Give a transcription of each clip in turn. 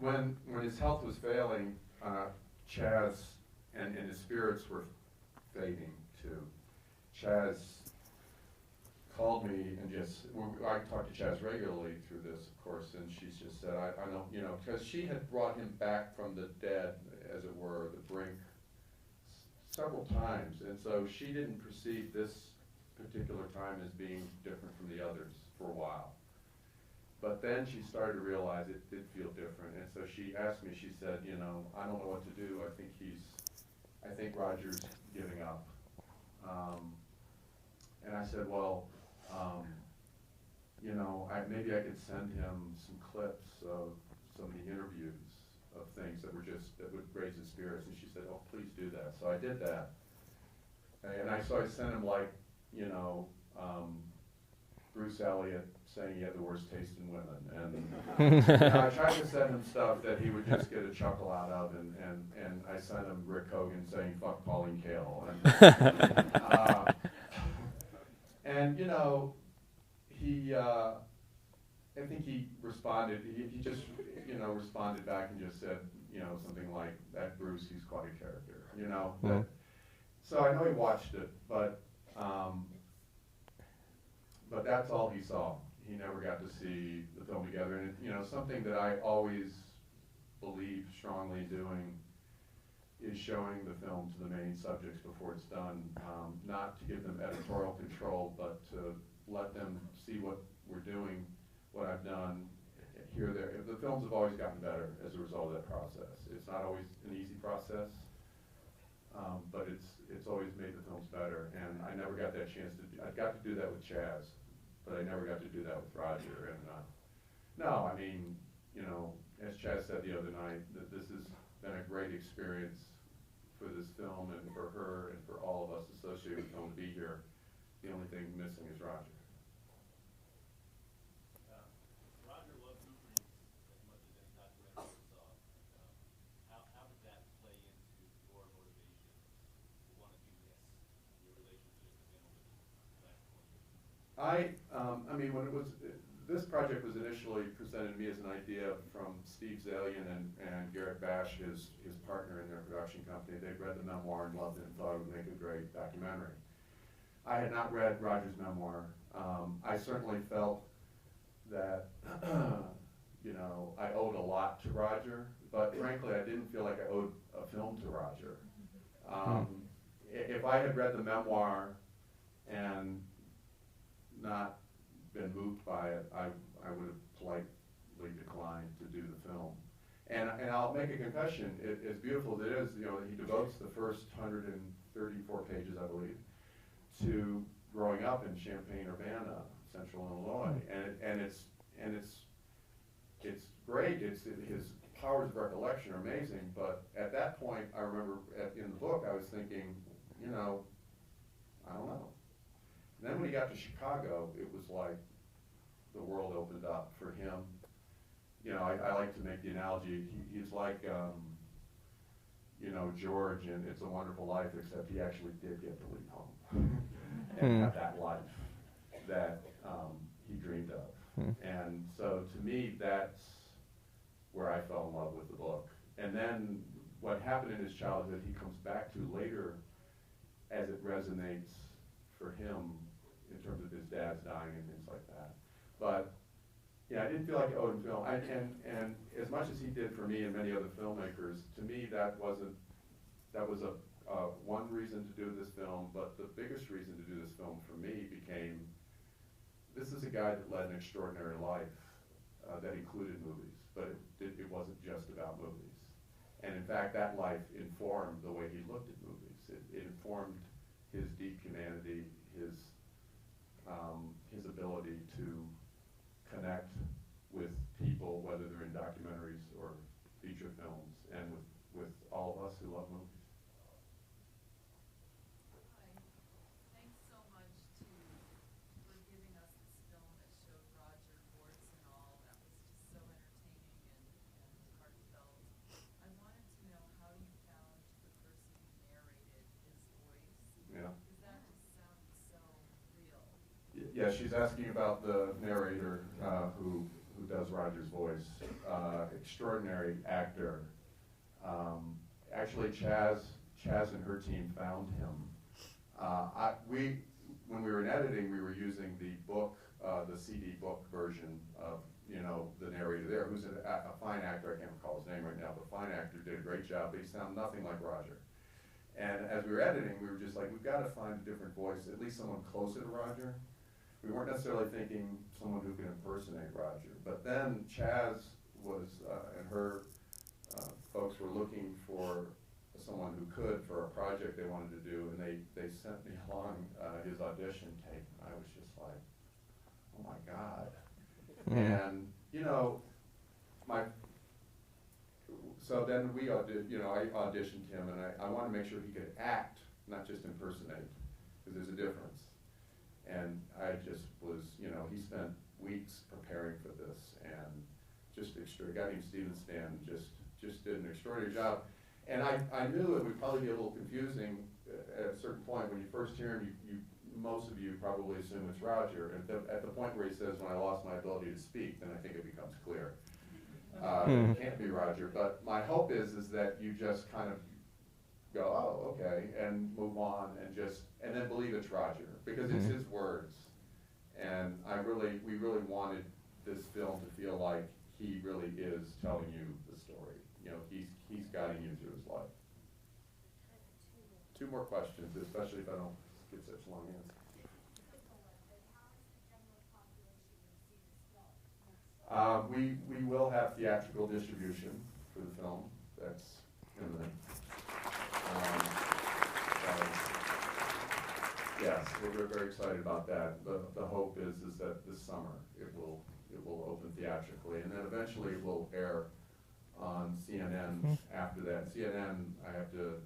when his health was failing, Chaz and his spirits were fading too. Chaz called me and I talked to Chaz regularly through this, of course, and she's just said, I don't, because she had brought him back from the dead, as it were, the brink, several times, and so she didn't perceive this particular time as being different from the others for a while. But then she started to realize it did feel different, and so she asked me, she said, I don't know what to do, I think Roger's giving up. And I said, well, maybe I could send him some clips of some of the interviews of things that would raise his spirits. And she said, oh, please do that. So I did that. And I sent him Bruce Elliott saying he had the worst taste in women. And I tried to send him stuff that he would just get a chuckle out of. And I sent him Rick Hogan saying, fuck Pauline Kael. And I think he responded. He just, responded back and just said, something like, "That Bruce, he's quite a character," Mm-hmm. So I know he watched it, but that's all he saw. He never got to see the film together, and something that I always believe strongly in doing is showing the film to the main subjects before it's done, not to give them editorial control, but to let them see what we're doing, what I've done here, there. The films have always gotten better as a result of that process. It's not always an easy process, but it's always made the films better, and I never got that chance to I got to do that with Chaz, but I never got to do that with Roger. And no, I mean, as Chaz said the other night, that this has been a great experience for this film and for her and for all of us associated with the film to be here. The only thing missing is Roger. Roger loved movies as much as any documentary you saw. How did that play into your motivation to want to do this, your relationship with him over the last 20 years? This project was initially presented to me as an idea from Steve Zalian and Garrett Bash, his partner in their production company. They'd read the memoir and loved it and thought it would make a great documentary. I had not read Roger's memoir. I certainly felt that, I owed a lot to Roger, but frankly, I didn't feel like I owed a film to Roger. If I had read the memoir and not been moved by it, I would have politely declined to do the film. And I'll make a confession, as beautiful as it is, he devotes the first 134 pages, I believe, to growing up in Champaign-Urbana, Central Illinois, and it's great. His powers of recollection are amazing. But at that point, I remember in the book, I was thinking, I don't know. And then when he got to Chicago, it was like the world opened up for him. I like to make the analogy. He's like, George in It's a Wonderful Life, except he actually did get to leave home and have that life that he dreamed of. And so to me, that's where I fell in love with the book. And then what happened in his childhood, he comes back to later as it resonates for him in terms of his dad's dying and things like that. But yeah, I didn't feel like I owed him film. And as much as he did for me and many other filmmakers, to me that was one reason to do this film, but the biggest reason to do this film for me became, this is a guy that led an extraordinary life that included movies, but it wasn't just about movies. And in fact, that life informed the way he looked at movies. It informed his deep humanity, his ability to connect with people, whether they're in documentaries or feature films, and with all of us who love movies. Hi. Thanks so much for giving us this film that showed Roger, warts and all. That was just so entertaining and heartfelt. I wanted to know how you found the person who narrated his voice. Yeah. Because that just sounds so real. Yeah, she's asking about the narrator who does Roger's voice, extraordinary actor. Actually, Chaz and her team found him. When we were in editing, we were using the book, the CD book version of, the narrator there, who's a fine actor. I can't recall his name right now, but fine actor, did a great job, but he sounded nothing like Roger. And as we were editing, we were just like, we've got to find a different voice, at least someone closer to Roger. We weren't necessarily thinking someone who can impersonate Roger. But then Chaz was, and her folks were looking for someone who could for a project they wanted to do, and they sent me along his audition tape. I was just like, oh my God. And, so then we I auditioned him, and I wanted to make sure he could act, not just impersonate, because there's a difference. And I just was, he spent weeks preparing for this, and just got him Steven Stan, just did an extraordinary job. And I knew it would probably be a little confusing at a certain point. When you first hear him, most of you probably assume it's Roger. At the point where he says, when I lost my ability to speak, then I think it becomes clear. It can't be Roger. But my hope is that you just kind of go, oh, okay, and move on, and then believe it's Roger, because it's his words. And we really wanted this film to feel like he really is telling you the story. He's guiding you through his life. 2 more questions, especially if I don't get such long answers. We will have theatrical distribution for the film. That's imminent. Yes, we're very excited about that. The hope is that this summer it will open theatrically, and then eventually it will air on CNN after that. CNN, I have to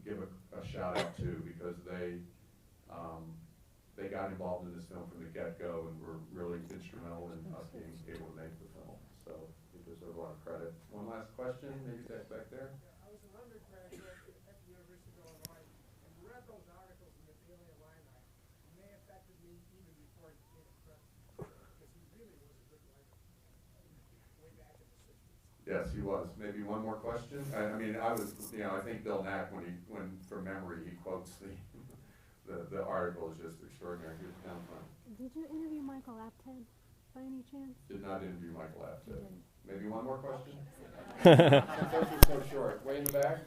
give a shout out to, because they got involved in this film from the get-go and were really instrumental in us being able to make the film. So they deserve a lot of credit. One last question, maybe that's back there. I was an undergraduate at the University of Illinois, and read those articles in the Daily Illini, and they affected me even before he became a president, because he really was a good writer, way back in the 60s. Yes, he was. Maybe one more question? I think Bill Nack, when from memory, he quotes the article is just extraordinary. He was down front. Did you interview Michael Apted by any chance? Did not interview Michael Apted. You didn't. Maybe one more question? Those are so short. Way in the back?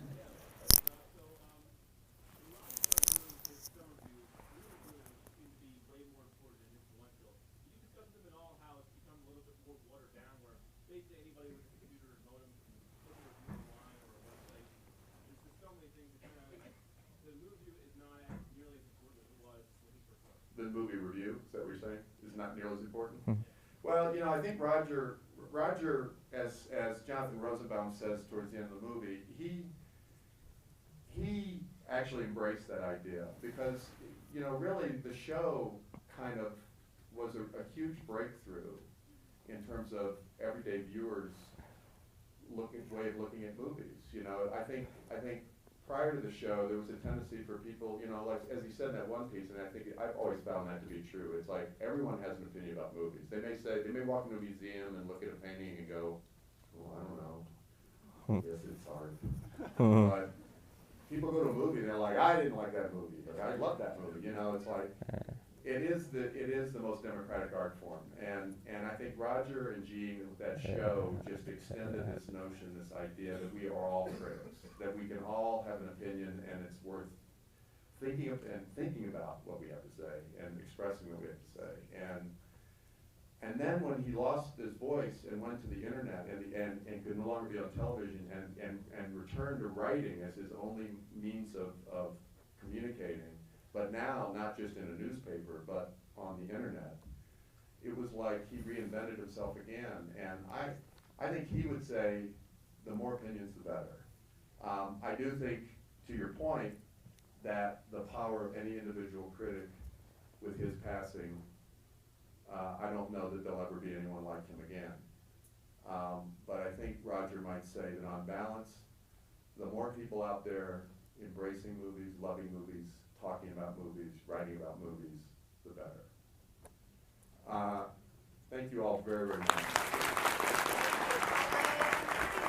The movie review, is that what you're saying? Is not nearly as important? Well, I think Roger, as Jonathan Rosenbaum says towards the end of the movie, he actually embraced that idea, because, really the show kind of was a huge breakthrough in terms of everyday viewers' way of looking at movies. I think prior to the show, there was a tendency for people, like as he said in that one piece, and I think I've always found that to be true. It's like everyone has an opinion about movies. They may walk into a museum and look at a painting and go, well, I don't know. Yes, it's art. But people go to a movie and they're like, I didn't like that movie, but I love that movie. It's like it is the most democratic art form, and I think Roger and Gene with that show just extended this notion, this idea that we are all critics, that we can all have an opinion, and it's worth thinking about what we have to say and expressing what we have to say. And then when he lost his voice and went to the internet and could no longer be on television and returned to writing as his only means of communicating, but now not just in a newspaper but on the internet, it was like he reinvented himself again. And I think he would say the more opinions the better. I do think, to your point, that the power of any individual critic with his passing, I don't know that there'll ever be anyone like him again. But I think Roger might say that on balance, the more people out there embracing movies, loving movies, talking about movies, writing about movies, the better. Thank you all very, very much. I'm pretty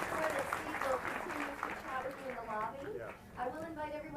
sure that Steve will continue to chat with you in the lobby. Yeah. I will invite everyone